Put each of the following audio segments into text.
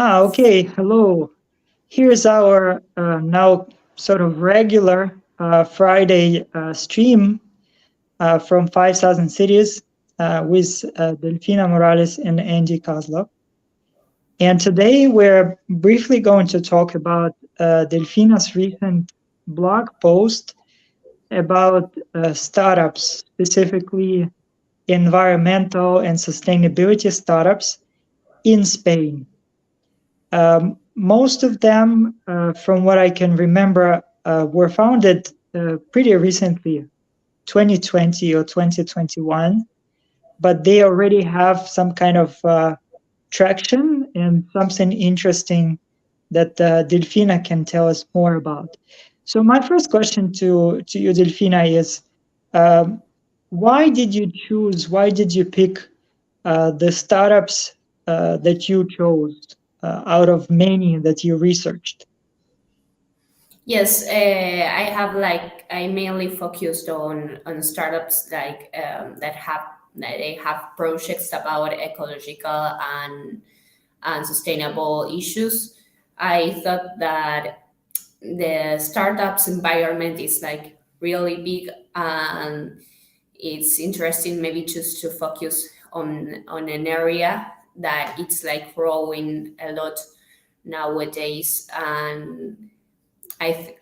Okay. Hello. Here's our now sort of regular Friday stream from 5,000 Cities with Delfina Morales and Andy Kozlov. And today we're briefly going to talk about Delfina's recent blog post about startups, specifically environmental and sustainability startups in Spain. Most of them, from what I can remember, were founded pretty recently, 2020 or 2021, but they already have some kind of traction and something interesting that Delfina can tell us more about. So my first question to you, Delfina, is why did you pick the startups that you chose out of many that you researched? Yes, I mainly focused on startups that they have projects about ecological and sustainable issues. I thought that the startups environment is like really big, and it's interesting maybe just to focus on an area that it's like growing a lot nowadays. And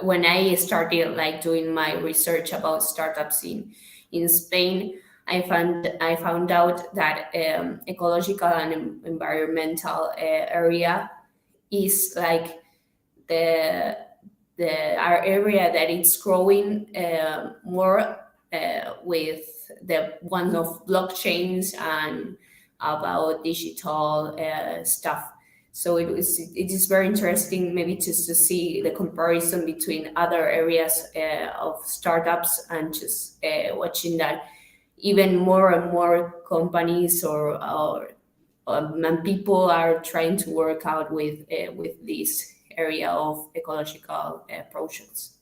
when I started like doing my research about startups in Spain, I found out that ecological and environmental area is like the our area that it's growing more with the one of blockchains and about digital stuff. So it is very interesting maybe just to see the comparison between other areas of startups, and just watching that even more and more companies and people are trying to work out with this area of ecological projects.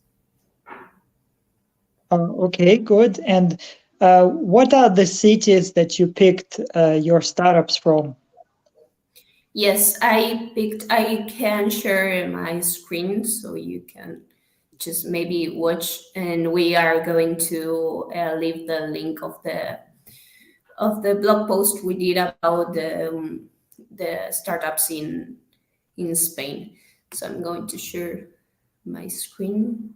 Okay, good. And what are the cities that you picked your startups from? Yes, I can share my screen so you can just maybe watch, and we are going to leave the link of the blog post we did about the startups in Spain. So I'm going to share my screen.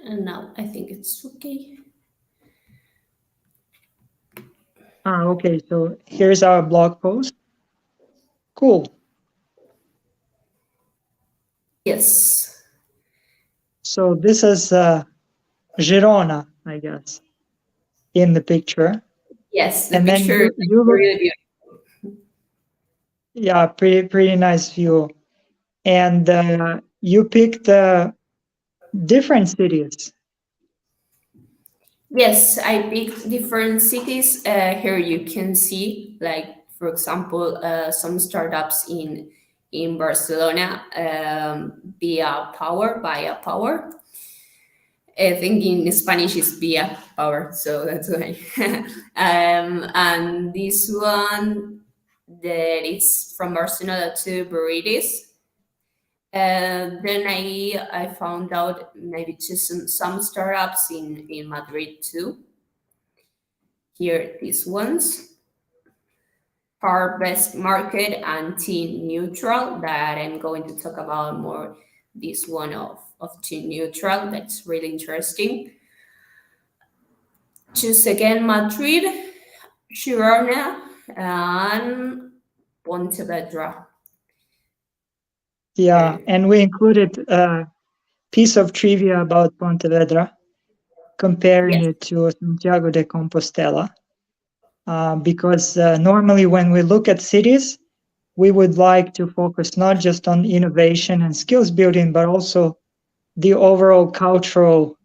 And now I think it's okay. Okay, so here's our blog post. Cool. Yes. So this is Girona, I guess, in the picture. Yes, the And then picture is you look, really beautiful. yeah, pretty nice view. And you picked different cities. Yes, I picked different cities. Here you can see, like for example, some startups in Barcelona, via power. I think in Spanish is via power, so that's why. And this one that is from Barcelona to Burritos. Then I found out maybe just some startups in Madrid too. Here, these ones: Harvest Market and Teen Neutral, that I'm going to talk about more. This one of Teen Neutral, that's really interesting. Choose again Madrid, Girona, and Pontevedra. Yeah, Here. and we included a piece of trivia about Pontevedra, comparing Yes, it to Santiago de Compostela. Because normally when we look at cities, we would like to focus not just on innovation and skills building, but also the overall cultural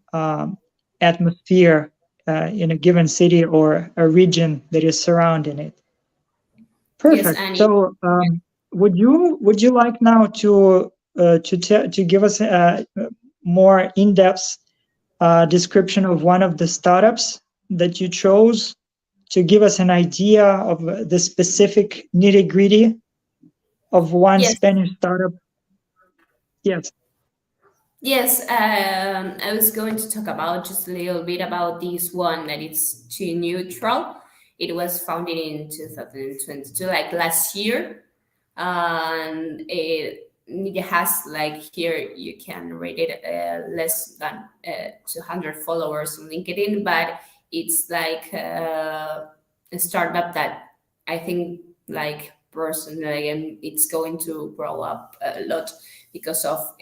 atmosphere in a given city or a region that is surrounding it. yes, Perfect. and So, would you like now to give us a more in-depth description of one of the startups that you chose to give us an idea of the specific nitty gritty of one Yes. Spanish startup? Yes. Yes, I was going to talk about just a little bit about this one that it's too neutral. It was founded in 2022, like last year, and it has like here you can rate it less than 200 followers on LinkedIn, but it's like a startup that I think like personally it's going to grow up a lot because of.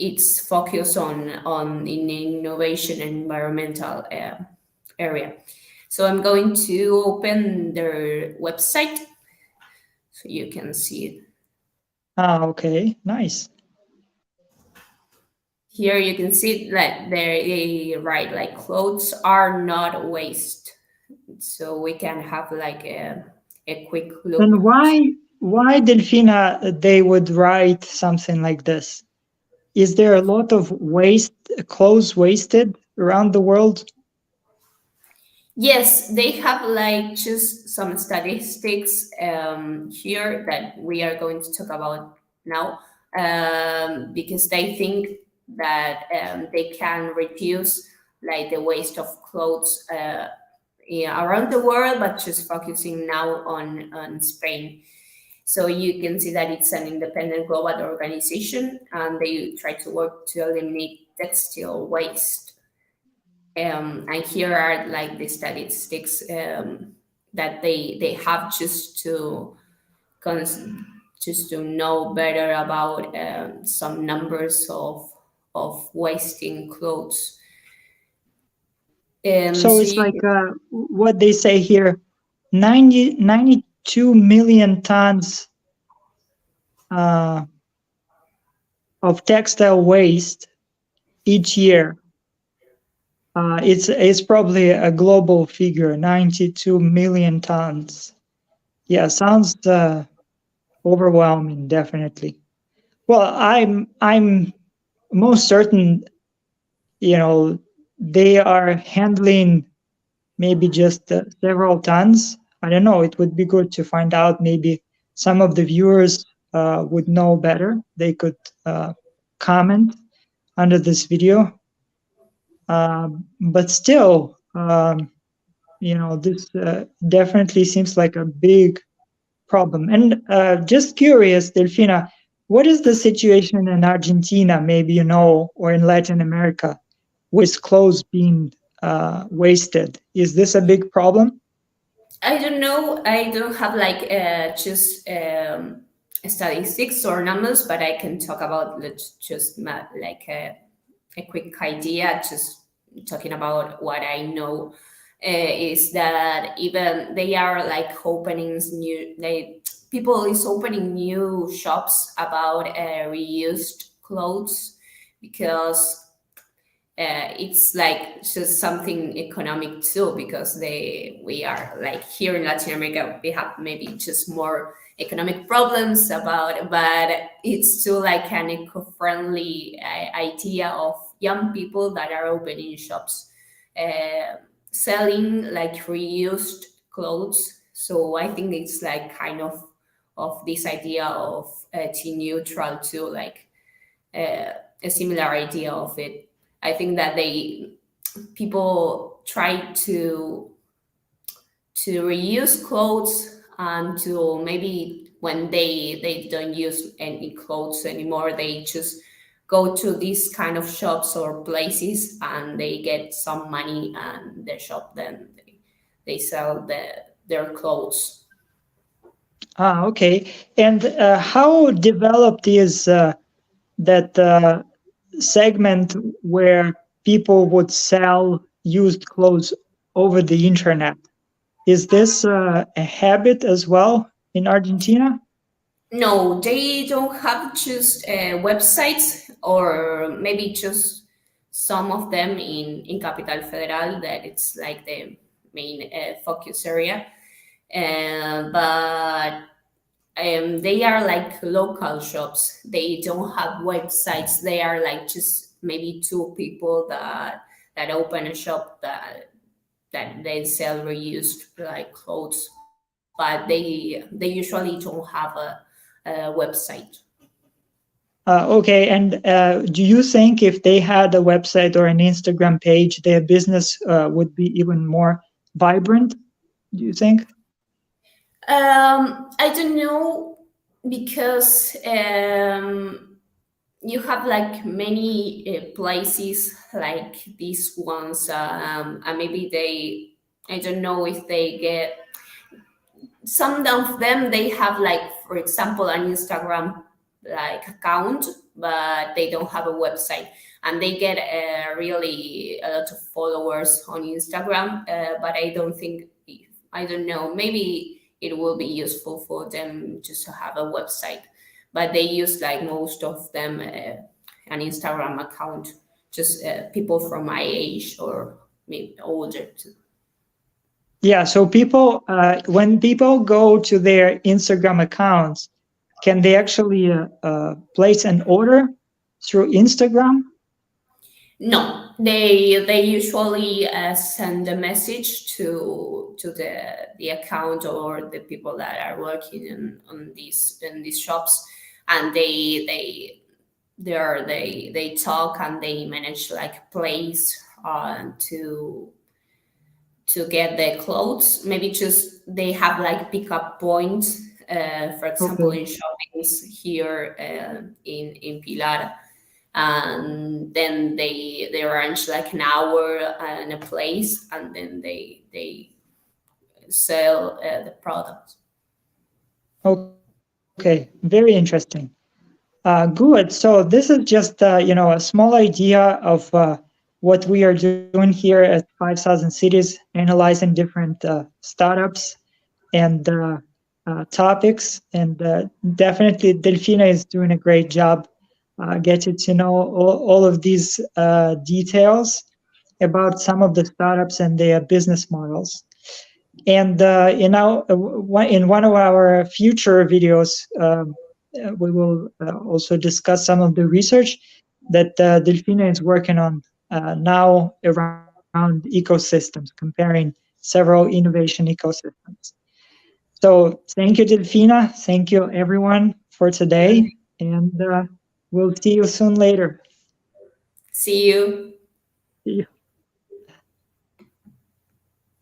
Its focus on in innovation and environmental area. So I'm going to open their website so you can see it. Ah, okay, nice. Here you can see that they write like clothes are not waste. So we can have like a quick And look. why Delfina they would write something like this? Is there a lot of waste clothes wasted around the world? Yes, they have like just some statistics here that we are going to talk about now because they think that they can reduce like the waste of clothes yeah, around the world, but just focusing now on Spain. So you can see that it's an independent global organization and they try to work to eliminate textile waste, and here are like the statistics that they have cons- just to know better about some numbers of wasting clothes. So So it's you like what they say here, 92 million tons uh, of textile waste each year. It's probably a global figure, 92 million tons. Yeah, sounds overwhelming, definitely. Well, I'm most certain, you know, they are handling maybe just several tons. I don't know. It would be good to find out. Maybe some of the viewers would know better. They could comment under this video. But still, this definitely seems like a big problem. And just curious, Delfina, what is the situation in Argentina, maybe or in Latin America, with clothes being wasted? Is this a big problem? I don't know. I don't have like just statistics or numbers, but I can talk about just like a quick idea. Just talking about what I know is that even they are like openings new. They people is opening new shops about reused clothes because it's like just something economic too because we are like here in Latin America we have maybe just more economic problems about, but it's still like an eco-friendly idea of young people that are opening shops uh, selling like reused clothes. So I think it's like kind of this idea of teen neutral too, like a similar idea of it. I think that they people try to reuse clothes and to maybe when they don't use any clothes anymore, they just go to these kind of shops or places and they get some money and the shop then they sell their clothes. Ah, okay. And how developed is that segment where people would sell used clothes over the internet? Is this a habit as well in Argentina? No, they don't have just websites or maybe just some of them in Capital Federal that it's like the main focus area. But they are like local shops. They don't have websites. They are like just maybe two people that open a shop that they sell reused like clothes, but they usually don't have a website. Okay, and do you think if they had a website or an Instagram page, their business would be even more vibrant? Do you think? I don't know because you have like many places like these ones, and maybe they, I don't know if they get, some of them they have like, for example, an Instagram like account, but they don't have a website, and they get really a lot of followers on Instagram, but I don't think, I don't know, maybe it will be useful for them just to have a website, but they use like most of them an Instagram account, just people from my age or maybe older too. Yeah, so people, when people go to their Instagram accounts, can they actually place an order through Instagram? No, they usually send a message to the account or the people that are working on these shops, and they talk and they manage like place to get the clothes. Maybe just they have like pickup points. For example, Okay, in shoppings here in Pilar, and then they arrange like an hour and a place, and then they sell the product. okay, very interesting. Good. So this is just a small idea of what we are doing here at 5,000 Cities, analyzing different startups and topics. And definitely, Delfina is doing a great job getting to know all of these details about some of the startups and their business models. And in one of our future videos, we will also discuss some of the research that Delfina is working on now around ecosystems, comparing several innovation ecosystems. So thank you, Delfina. Thank you, everyone, for today. And we'll see you soon later. See you. See you.